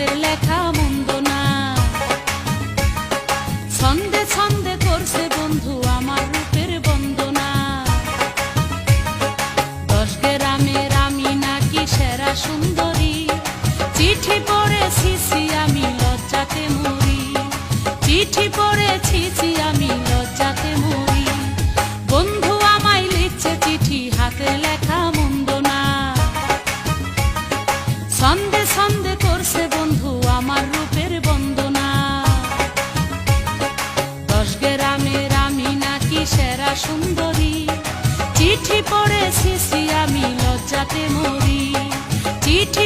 হাতের লেখা মন্দ না। ছন্দে ছন্দে করছে বন্ধু আমার রূপের বন্দনা। 10 গ্রামের আমি নাকি সেরা সুন্দরী, চিঠি পড়েছি আমি লজ্জাতে মরি। চিঠি পড়েছি আমি লজ্জাতে মরি। বন্ধু আমায় লিখছে চিঠি হাতের লেখা মন্দ না। ছন্দে ছন্দে করছে বন্ধু আমার রূপের বন্দনা। 10 গ্রামের আমি নাকি সেরা সুন্দরী, চিঠি পড়েছি আমি লজ্জাতে মরি। চিঠি